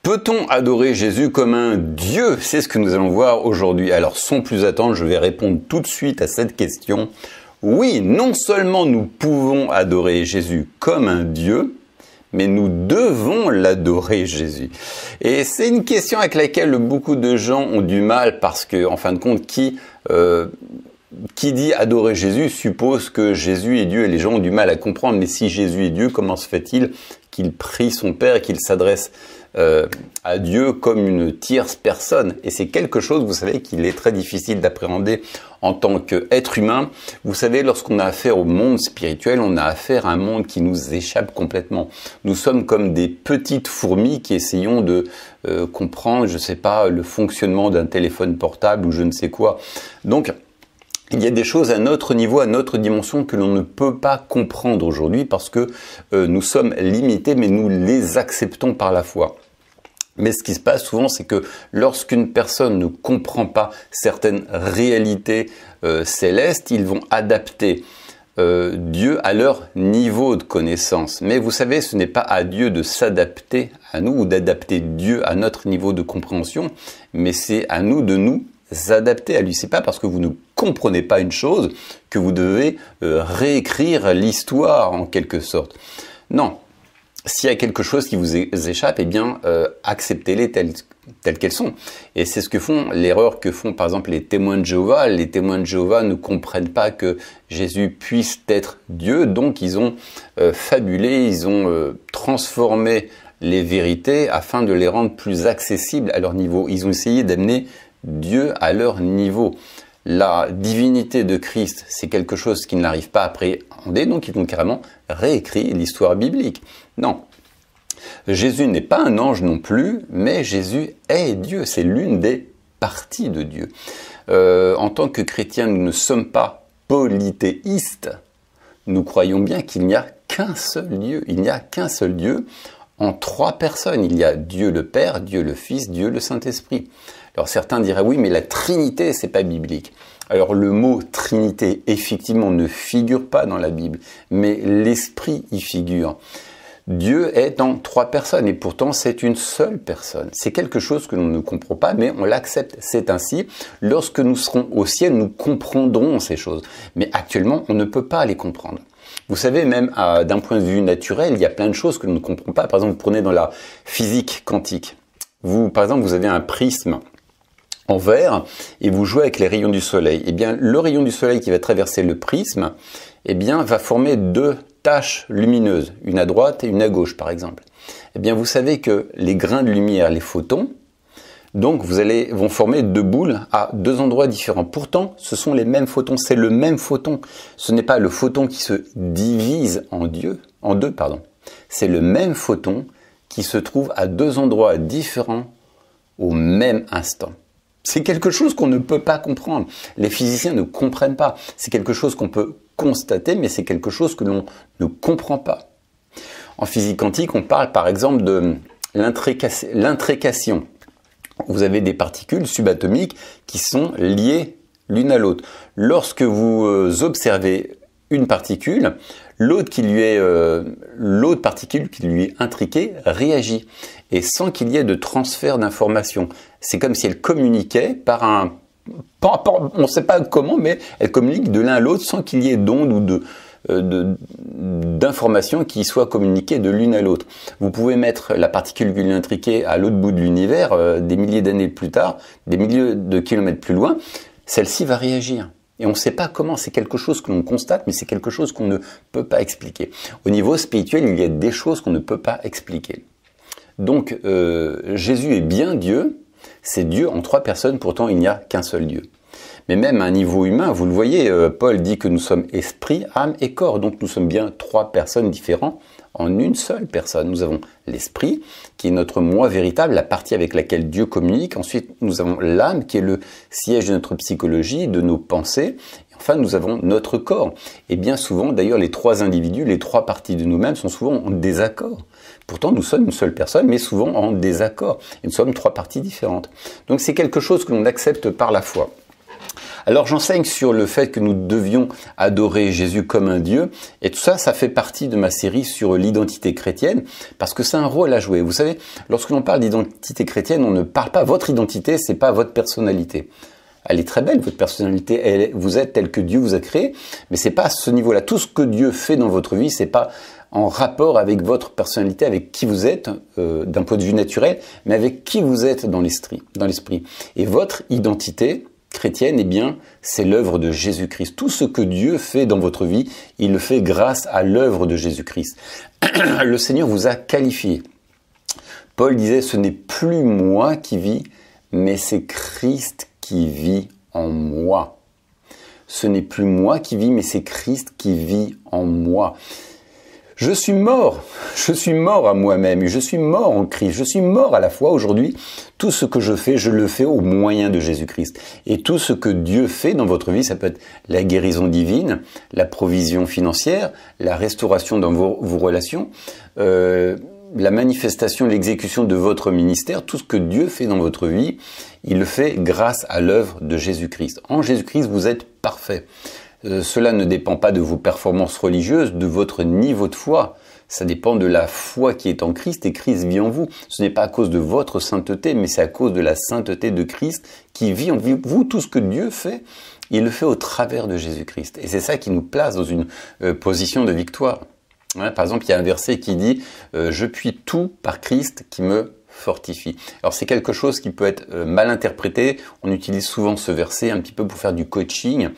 Peut-on adorer Jésus comme un Dieu? C'est ce que nous allons voir aujourd'hui. Alors sans plus attendre, je vais répondre tout de suite à cette question. Oui, non seulement nous pouvons adorer Jésus comme un Dieu, mais nous devons l'adorer Jésus. Et c'est une question avec laquelle beaucoup de gens ont du mal parce que, en fin de compte, qui dit adorer Jésus suppose que Jésus est Dieu et les gens ont du mal à comprendre. Mais si Jésus est Dieu, comment se fait-il qu'il prie son Père et qu'il s'adresse à Dieu comme une tierce personne? Et c'est quelque chose, vous savez, qu'il est très difficile d'appréhender en tant qu'être humain. Vous savez, lorsqu'on a affaire au monde spirituel, on a affaire à un monde qui nous échappe complètement. Nous sommes comme des petites fourmis qui essayons de comprendre, je ne sais pas, le fonctionnement d'un téléphone portable ou je ne sais quoi. Donc, il y a des choses à notre niveau, à notre dimension que l'on ne peut pas comprendre aujourd'hui parce que nous sommes limités, mais nous les acceptons par la foi. Mais ce qui se passe souvent, c'est que lorsqu'une personne ne comprend pas certaines réalités célestes, ils vont adapter Dieu à leur niveau de connaissance. Mais vous savez, ce n'est pas à Dieu de s'adapter à nous ou d'adapter Dieu à notre niveau de compréhension, mais c'est à nous de nous adapter à lui. C'est pas parce que vous ne comprenez pas une chose que vous devez réécrire l'histoire en quelque sorte. Non. S'il y a quelque chose qui vous échappe, eh bien, acceptez-les telles qu'elles sont. Et c'est ce que font, l'erreur que font par exemple les témoins de Jéhovah. Les témoins de Jéhovah ne comprennent pas que Jésus puisse être Dieu, donc ils ont fabulé, ils ont transformé les vérités afin de les rendre plus accessibles à leur niveau. Ils ont essayé d'amener Dieu à leur niveau. La divinité de Christ, c'est quelque chose qu'ils n'arrivent pas à appréhender, donc ils ont carrément réécrit l'histoire biblique. Non, Jésus n'est pas un ange non plus, mais Jésus est Dieu, c'est l'une des parties de Dieu. En tant que chrétiens, nous ne sommes pas polythéistes, nous croyons bien qu'il n'y a qu'un seul Dieu, il n'y a qu'un seul Dieu en trois personnes. Il y a Dieu le Père, Dieu le Fils, Dieu le Saint-Esprit. Alors certains diraient oui, mais la Trinité, c'est pas biblique. Alors le mot Trinité, effectivement, ne figure pas dans la Bible, mais l'Esprit y figure. Dieu est en trois personnes et pourtant c'est une seule personne. C'est quelque chose que l'on ne comprend pas, mais on l'accepte. C'est ainsi. Lorsque nous serons au ciel, nous comprendrons ces choses. Mais actuellement, on ne peut pas les comprendre. Vous savez, même d'un point de vue naturel, il y a plein de choses que l'on ne comprend pas. Par exemple, vous prenez dans la physique quantique. Par exemple, vous avez un prisme en verre et vous jouez avec les rayons du soleil. Eh bien, le rayon du soleil qui va traverser le prisme, eh bien, va former deux taches lumineuses, une à droite et une à gauche, par exemple. Eh bien, vous savez que les grains de lumière, les photons, donc vont former deux boules à deux endroits différents. Pourtant, ce sont les mêmes photons, c'est le même photon. Ce n'est pas le photon qui se divise en deux. C'est le même photon qui se trouve à deux endroits différents au même instant. C'est quelque chose qu'on ne peut pas comprendre. Les physiciens ne comprennent pas. C'est quelque chose qu'on peut constater, mais c'est quelque chose que l'on ne comprend pas. En physique quantique, on parle par exemple de l'intrécation. Vous avez des particules subatomiques qui sont liées l'une à l'autre. Lorsque vous observez une particule, l'autre particule qui lui est intriquée réagit. Et sans qu'il y ait de transfert d'informations. C'est comme si elle communiquait on ne sait pas comment, mais elle communique de l'un à l'autre sans qu'il y ait d'ondes ou d'informations qui soient communiquées de l'une à l'autre. Vous pouvez mettre la particule qui lui est intriquée à l'autre bout de l'univers, des milliers d'années plus tard, des milliers de kilomètres plus loin, celle-ci va réagir. Et on ne sait pas comment, c'est quelque chose que l'on constate, mais c'est quelque chose qu'on ne peut pas expliquer. Au niveau spirituel, il y a des choses qu'on ne peut pas expliquer. Donc, Jésus est bien Dieu, c'est Dieu en trois personnes, pourtant il n'y a qu'un seul Dieu. Mais même à un niveau humain, vous le voyez, Paul dit que nous sommes esprit, âme et corps, donc nous sommes bien trois personnes différentes en une seule personne. Nous avons l'esprit, qui est notre moi véritable, la partie avec laquelle Dieu communique. Ensuite, nous avons l'âme, qui est le siège de notre psychologie, de nos pensées. Et enfin, nous avons notre corps. Et bien souvent, d'ailleurs, les trois individus, les trois parties de nous-mêmes sont souvent en désaccord. Pourtant, nous sommes une seule personne, mais souvent en désaccord. Et nous sommes trois parties différentes. Donc, c'est quelque chose que l'on accepte par la foi. Alors j'enseigne sur le fait que nous devions adorer Jésus comme un Dieu, et tout ça, ça fait partie de ma série sur l'identité chrétienne, parce que c'est un rôle à jouer. Vous savez, lorsque l'on parle d'identité chrétienne, on ne parle pas votre identité, c'est pas votre personnalité. Elle est très belle, votre personnalité, vous êtes tel que Dieu vous a créé, mais c'est pas à ce niveau-là. Tout ce que Dieu fait dans votre vie, c'est pas en rapport avec votre personnalité, avec qui vous êtes d'un point de vue naturel, mais avec qui vous êtes dans l'esprit. Et votre identité chrétienne, eh bien, c'est l'œuvre de Jésus-Christ. Tout ce que Dieu fait dans votre vie, il le fait grâce à l'œuvre de Jésus-Christ. Le Seigneur vous a qualifié. Paul disait, ce n'est plus moi qui vis, mais c'est Christ qui vit en moi. Ce n'est plus moi qui vis, mais c'est Christ qui vit en moi. Je suis mort à moi-même, je suis mort en Christ, je suis mort à la foi aujourd'hui. Tout ce que je fais, je le fais au moyen de Jésus-Christ. Et tout ce que Dieu fait dans votre vie, ça peut être la guérison divine, la provision financière, la restauration dans vos relations, la manifestation, l'exécution de votre ministère, tout ce que Dieu fait dans votre vie, il le fait grâce à l'œuvre de Jésus-Christ. En Jésus-Christ, vous êtes parfait. Cela ne dépend pas de vos performances religieuses, de votre niveau de foi. Ça dépend de la foi qui est en Christ et Christ vit en vous. Ce n'est pas à cause de votre sainteté, mais c'est à cause de la sainteté de Christ qui vit en vous. Tout ce que Dieu fait, il le fait au travers de Jésus-Christ. Et c'est ça qui nous place dans une position de victoire. Par exemple, il y a un verset qui dit « Je puis tout par Christ qui me fortifie ». Alors c'est quelque chose qui peut être mal interprété. On utilise souvent ce verset un petit peu pour faire du coaching.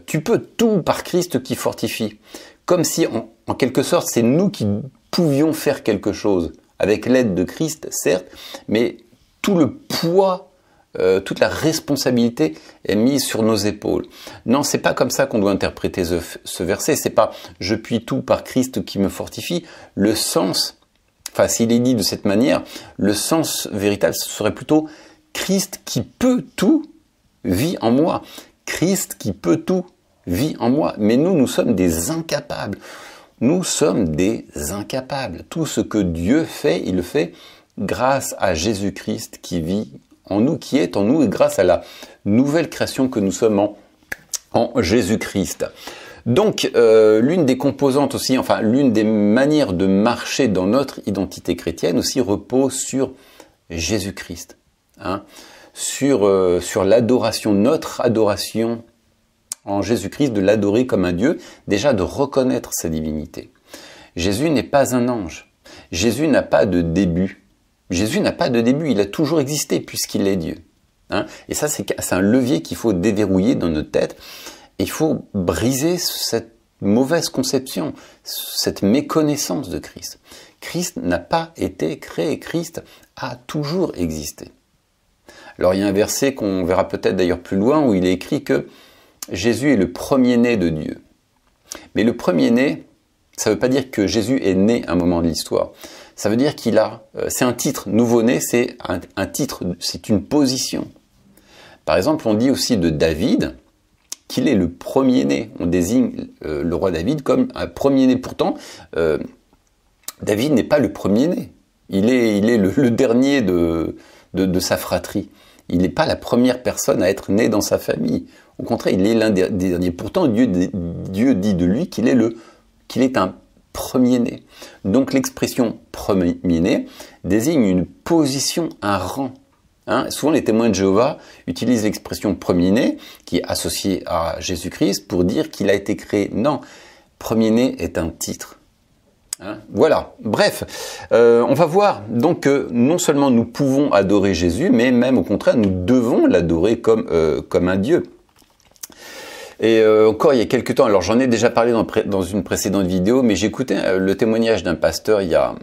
Tu peux tout par Christ qui fortifie. Comme si, en quelque sorte, c'est nous qui pouvions faire quelque chose. Avec l'aide de Christ, certes, mais tout le poids, toute la responsabilité est mise sur nos épaules. Non, c'est pas comme ça qu'on doit interpréter ce verset. C'est pas « je puis tout par Christ qui me fortifie ». Le sens, enfin s'il est dit de cette manière, le sens véritable ce serait plutôt « Christ qui peut tout vit en moi ». Christ qui peut tout vit en moi. Mais nous sommes des incapables. Nous sommes des incapables. Tout ce que Dieu fait, il le fait grâce à Jésus-Christ qui vit en nous, qui est en nous, et grâce à la nouvelle création que nous sommes en Jésus-Christ. Donc, l'une des composantes aussi, enfin, l'une des manières de marcher dans notre identité chrétienne aussi repose sur Jésus-Christ. Sur l'adoration, notre adoration en Jésus-Christ, de l'adorer comme un Dieu, déjà de reconnaître sa divinité. Jésus n'est pas un ange. Jésus n'a pas de début. Jésus n'a pas de début, il a toujours existé puisqu'il est Dieu. Et ça, c'est un levier qu'il faut déverrouiller dans notre tête. Et il faut briser cette mauvaise conception, cette méconnaissance de Christ. Christ n'a pas été créé, Christ a toujours existé. Alors il y a un verset qu'on verra peut-être d'ailleurs plus loin où il est écrit que Jésus est le premier-né de Dieu. Mais le premier-né, ça ne veut pas dire que Jésus est né à un moment de l'histoire. Ça veut dire qu'il a, c'est un titre, nouveau-né, c'est un titre, c'est une position. Par exemple, on dit aussi de David qu'il est le premier-né. On désigne le roi David comme un premier-né. Pourtant, David n'est pas le premier-né. Il est le dernier de sa fratrie. Il n'est pas la première personne à être née dans sa famille. Au contraire, il est l'un des derniers. Pourtant, Dieu dit de lui qu'il est un premier-né. Donc l'expression premier-né désigne une position, un rang. Souvent, les témoins de Jéhovah utilisent l'expression premier-né, qui est associée à Jésus-Christ, pour dire qu'il a été créé. Non, premier-né est un titre. Voilà, bref, on va voir donc que non seulement nous pouvons adorer Jésus, mais même au contraire, nous devons l'adorer comme un Dieu. Et encore il y a quelques temps, alors j'en ai déjà parlé dans une précédente vidéo, mais j'écoutais le témoignage d'un pasteur il y a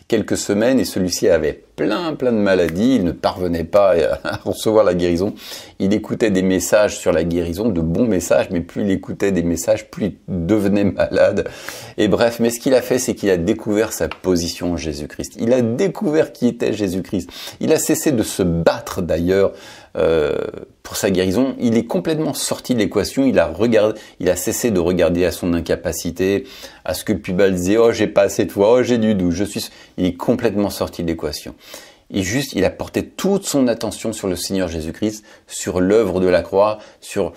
quelques semaines et celui-ci avait plein de maladies, il ne parvenait pas à recevoir la guérison. Il écoutait des messages sur la guérison, de bons messages, mais plus il écoutait des messages, plus il devenait malade. Et bref, mais ce qu'il a fait, c'est qu'il a découvert sa position en Jésus-Christ. Il a découvert qui était Jésus-Christ. Il a cessé de se battre d'ailleurs pour sa guérison. Il est complètement sorti de l'équation. Il a cessé de regarder à son incapacité, à ce que le pubal disait « Oh, j'ai pas assez de foi, oh, j'ai du doute, il est complètement sorti de l'équation. il a porté toute son attention sur le Seigneur Jésus-Christ, sur l'œuvre de la croix, sur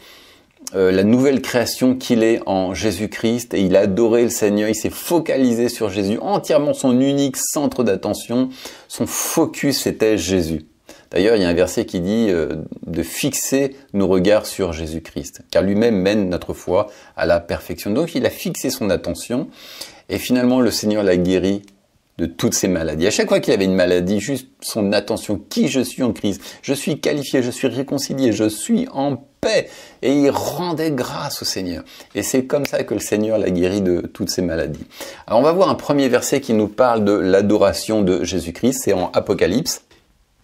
la nouvelle création qu'il est en Jésus-Christ, et il a adoré le Seigneur, il s'est focalisé sur Jésus, entièrement son unique centre d'attention, son focus c'était Jésus. D'ailleurs, il y a un verset qui dit de fixer nos regards sur Jésus-Christ, car lui-même mène notre foi à la perfection. Donc il a fixé son attention, et finalement le Seigneur l'a guéri de toutes ses maladies. À chaque fois qu'il avait une maladie, juste son attention, qui je suis en Christ, je suis qualifié, je suis réconcilié, je suis en paix. Et il rendait grâce au Seigneur. Et c'est comme ça que le Seigneur l'a guéri de toutes ses maladies. Alors on va voir un premier verset qui nous parle de l'adoration de Jésus-Christ, c'est en Apocalypse.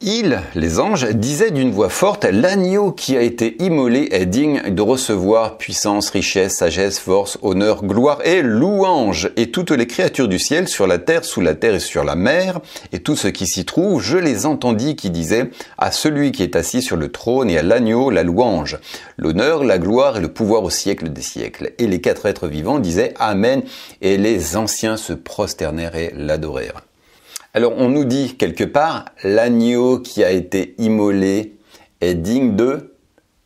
Ils, les anges, disaient d'une voix forte, « L'agneau qui a été immolé est digne de recevoir puissance, richesse, sagesse, force, honneur, gloire et louange. Et toutes les créatures du ciel, sur la terre, sous la terre et sur la mer, et tout ce qui s'y trouve, je les entendis qui disaient, à celui qui est assis sur le trône et à l'agneau la louange, l'honneur, la gloire et le pouvoir au siècle des siècles. Et les 4 êtres vivants disaient, Amen, et les anciens se prosternèrent et l'adorèrent. » Alors on nous dit quelque part, l'agneau qui a été immolé est digne de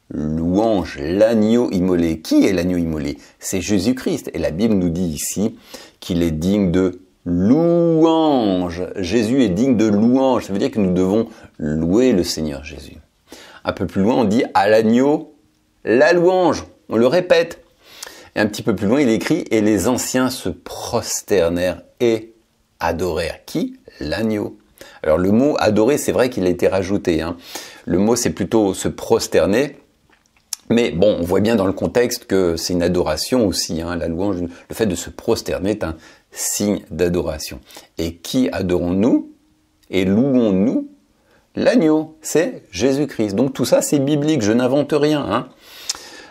louange. L'agneau immolé. Qui est l'agneau immolé? C'est Jésus-Christ. Et la Bible nous dit ici qu'il est digne de louange. Jésus est digne de louange. Ça veut dire que nous devons louer le Seigneur Jésus. Un peu plus loin, on dit à l'agneau la louange. On le répète. Et un petit peu plus loin, il écrit « Et les anciens se prosternèrent et adorèrent. » Qui? L'agneau. Alors le mot adorer, c'est vrai qu'il a été rajouté. Le mot, c'est plutôt se prosterner. Mais bon, on voit bien dans le contexte que c'est une adoration aussi. La louange, le fait de se prosterner est un signe d'adoration. Et qui adorons-nous et louons-nous? L'agneau, c'est Jésus-Christ. Donc tout ça, c'est biblique, je n'invente rien.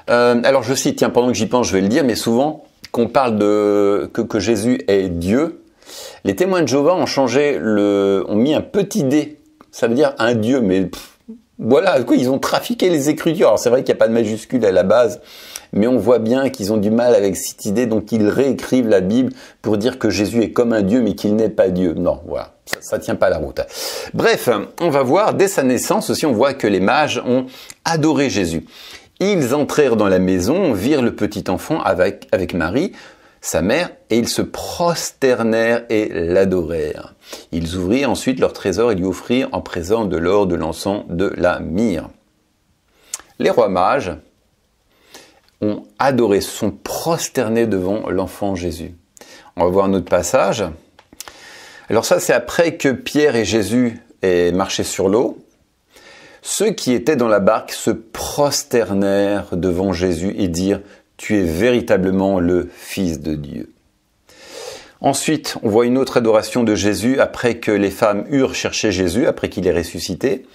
Alors je cite, tiens, pendant que j'y pense, je vais le dire, mais souvent, qu'on parle de que Jésus est Dieu, les témoins de Jéhovah ont mis un petit d, ça veut dire un Dieu, mais voilà, ils ont trafiqué les Écritures. Alors c'est vrai qu'il n'y a pas de majuscule à la base, mais on voit bien qu'ils ont du mal avec cette idée, donc ils réécrivent la Bible pour dire que Jésus est comme un Dieu, mais qu'il n'est pas Dieu. Non, voilà, ça tient pas la route. Bref, on va voir, dès sa naissance aussi, on voit que les mages ont adoré Jésus. Ils entrèrent dans la maison, virent le petit enfant avec Marie, sa mère, et ils se prosternèrent et l'adorèrent. Ils ouvrirent ensuite leur trésor et lui offrirent en présent de l'or, de l'encens, de la myrrhe. Les rois mages ont adoré, se sont prosternés devant l'enfant Jésus. On va voir un autre passage. Alors ça, c'est après que Pierre et Jésus aient marché sur l'eau. Ceux qui étaient dans la barque se prosternèrent devant Jésus et dirent « Tu es véritablement le Fils de Dieu ». Ensuite, on voit une autre adoration de Jésus après que les femmes eurent cherché Jésus, après qu'il est ressuscité.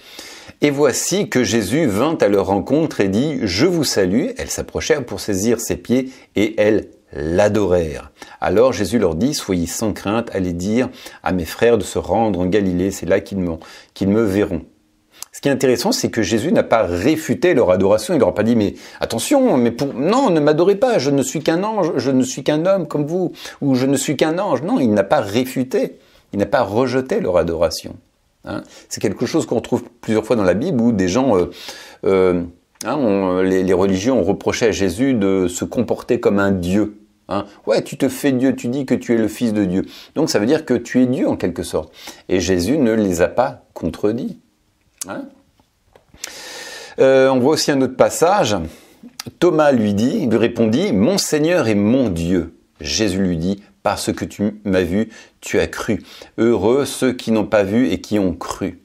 Et voici que Jésus vint à leur rencontre et dit « Je vous salue ». Elles s'approchèrent pour saisir ses pieds et elles l'adorèrent. Alors Jésus leur dit « Soyez sans crainte, allez dire à mes frères de se rendre en Galilée, c'est là qu'ils me verront ». Ce qui est intéressant, c'est que Jésus n'a pas réfuté leur adoration. Il leur a pas dit, mais attention, non, ne m'adorez pas, je ne suis qu'un ange, je ne suis qu'un homme comme vous, ou je ne suis qu'un ange. Non, il n'a pas réfuté, il n'a pas rejeté leur adoration. C'est quelque chose qu'on trouve plusieurs fois dans la Bible, où des gens, les religions ont reproché à Jésus de se comporter comme un Dieu. Ouais, tu te fais Dieu, tu dis que tu es le Fils de Dieu. Donc ça veut dire que tu es Dieu en quelque sorte. Et Jésus ne les a pas contredits. On voit aussi un autre passage. Thomas lui répondit, « Mon Seigneur et mon Dieu. » Jésus lui dit, « Parce que tu m'as vu, tu as cru. Heureux ceux qui n'ont pas vu et qui ont cru. »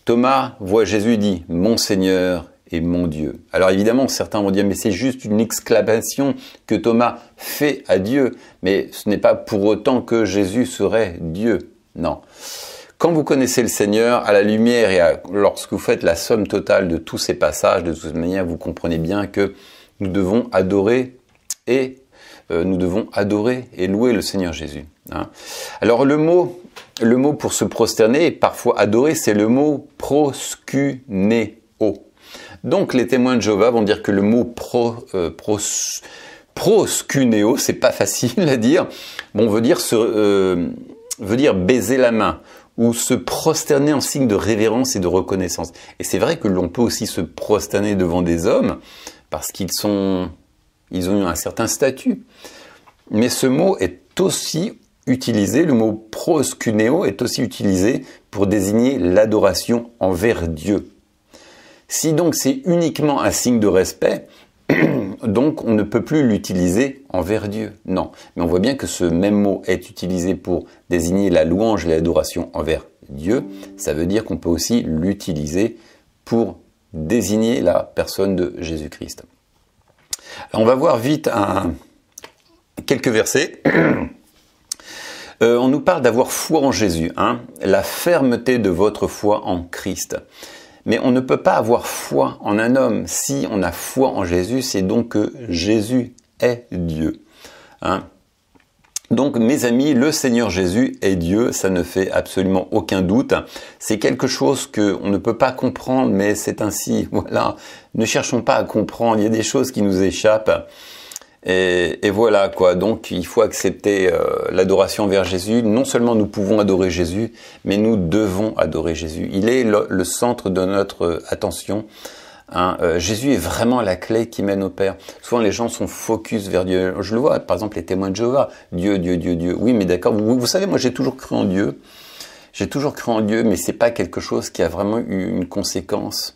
Thomas voit Jésus et dit, « Mon Seigneur et mon Dieu. » Alors évidemment, certains vont dire, mais c'est juste une exclamation que Thomas fait à Dieu. Mais ce n'est pas pour autant que Jésus serait Dieu. Non. Quand vous connaissez le Seigneur, à la lumière et lorsque vous faites la somme totale de tous ces passages, de toute manière, vous comprenez bien que nous devons adorer et louer le Seigneur Jésus. Alors le mot pour se prosterner et parfois adorer, c'est le mot proskunéo. Donc les témoins de Jéhovah vont dire que le mot proskunéo, c'est pas facile à dire. Bon, veut dire baiser la main, ou se prosterner en signe de révérence et de reconnaissance. Et c'est vrai que l'on peut aussi se prosterner devant des hommes parce qu'ils ont un certain statut. Mais ce mot est aussi utilisé, le mot proskuneo est aussi utilisé pour désigner l'adoration envers Dieu. Si donc c'est uniquement un signe de respect, donc on ne peut plus l'utiliser envers Dieu. Non, mais on voit bien que ce même mot est utilisé pour désigner la louange et l'adoration envers Dieu. Ça veut dire qu'on peut aussi l'utiliser pour désigner la personne de Jésus-Christ. On va voir vite quelques versets. On nous parle d'avoir foi en Jésus, la fermeté de votre foi en Christ. Mais on ne peut pas avoir foi en un homme. Si on a foi en Jésus, c'est donc que Jésus est Dieu. Donc mes amis, le Seigneur Jésus est Dieu, ça ne fait absolument aucun doute. C'est quelque chose qu'on ne peut pas comprendre, mais c'est ainsi. Voilà, ne cherchons pas à comprendre, il y a des choses qui nous échappent. Et voilà quoi, donc il faut accepter l'adoration vers Jésus. Non seulement nous pouvons adorer Jésus, mais nous devons adorer Jésus. Il est le centre de notre attention. Jésus est vraiment la clé qui mène au Père. Souvent les gens sont focus vers Dieu. Je le vois, par exemple les témoins de Jéhovah. Dieu, Dieu, Dieu, Dieu. Oui, mais d'accord, vous savez, moi j'ai toujours cru en Dieu. J'ai toujours cru en Dieu, mais c'est pas quelque chose qui a vraiment eu une conséquence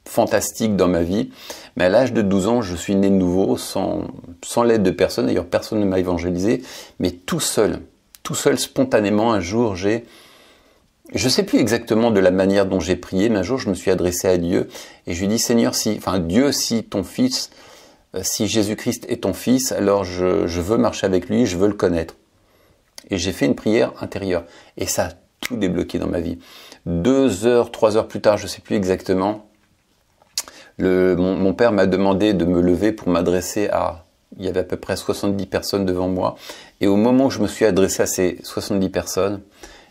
fantastique dans ma vie. Mais à l'âge de 12 ans, je suis né de nouveau, sans l'aide de personne. D'ailleurs, personne ne m'a évangélisé. Mais tout seul, spontanément, un jour, je ne sais plus exactement de la manière dont j'ai prié, mais un jour, je me suis adressé à Dieu et je lui ai dit, Seigneur, Dieu, si ton Fils, si Jésus-Christ est ton Fils, alors je veux marcher avec lui, je veux le connaître. Et j'ai fait une prière intérieure. Et ça a tout débloqué dans ma vie. 2 heures, 3 heures plus tard, je ne sais plus exactement, mon père m'a demandé de me lever pour m'adresser à... Il y avait à peu près 70 personnes devant moi. Et au moment où je me suis adressé à ces 70 personnes,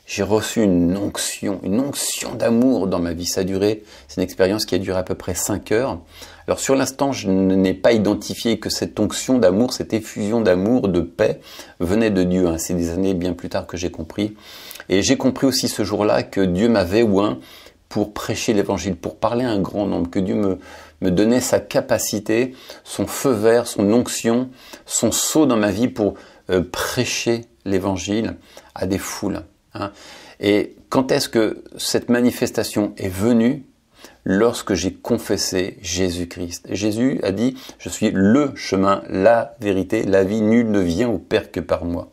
j'ai reçu une onction d'amour dans ma vie. Ça a duré, c'est une expérience qui a duré à peu près 5 heures. Alors sur l'instant, je n'ai pas identifié que cette onction d'amour, cette effusion d'amour, de paix, venait de Dieu. C'est des années bien plus tard que j'ai compris. Et j'ai compris aussi ce jour-là que Dieu m'avait oint pour prêcher l'évangile, pour parler à un grand nombre, que Dieu me donnait sa capacité, son feu vert, son onction, son sceau dans ma vie pour prêcher l'évangile à des foules. Et quand est-ce que cette manifestation est venue? Lorsque j'ai confessé Jésus-Christ. Jésus a dit, je suis le chemin, la vérité, la vie, nul ne vient au Père que par moi.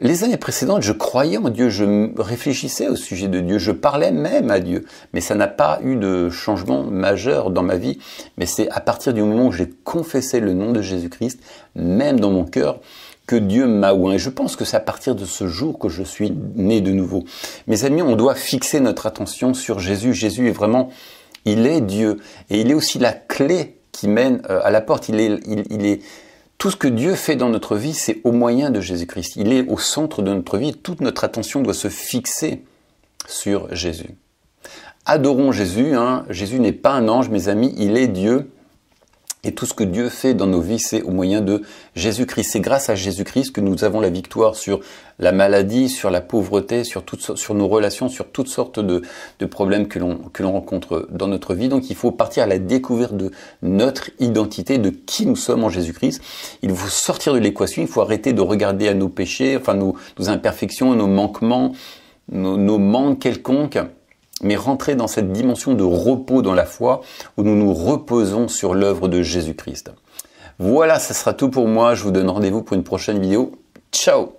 Les années précédentes, je croyais en Dieu, je réfléchissais au sujet de Dieu, je parlais même à Dieu, mais ça n'a pas eu de changement majeur dans ma vie. Mais c'est à partir du moment où j'ai confessé le nom de Jésus-Christ, même dans mon cœur, que Dieu m'a oint. Et je pense que c'est à partir de ce jour que je suis né de nouveau. Mes amis, on doit fixer notre attention sur Jésus. Jésus est vraiment, il est Dieu. Et il est aussi la clé qui mène à la porte. Il est tout ce que Dieu fait dans notre vie, c'est au moyen de Jésus-Christ. Il est au centre de notre vie. Toute notre attention doit se fixer sur Jésus. Adorons Jésus. Jésus n'est pas un ange, mes amis. Il est Dieu. Et tout ce que Dieu fait dans nos vies, c'est au moyen de Jésus-Christ. C'est grâce à Jésus-Christ que nous avons la victoire sur la maladie, sur la pauvreté, sur nos relations, sur toutes sortes de problèmes que l'on rencontre dans notre vie. Donc il faut partir à la découverte de notre identité, de qui nous sommes en Jésus-Christ. Il faut sortir de l'équation, il faut arrêter de regarder à nos péchés, nos imperfections, nos manquements, nos manques quelconques, mais rentrer dans cette dimension de repos dans la foi où nous nous reposons sur l'œuvre de Jésus-Christ. Voilà, ça sera tout pour moi. Je vous donne rendez-vous pour une prochaine vidéo. Ciao!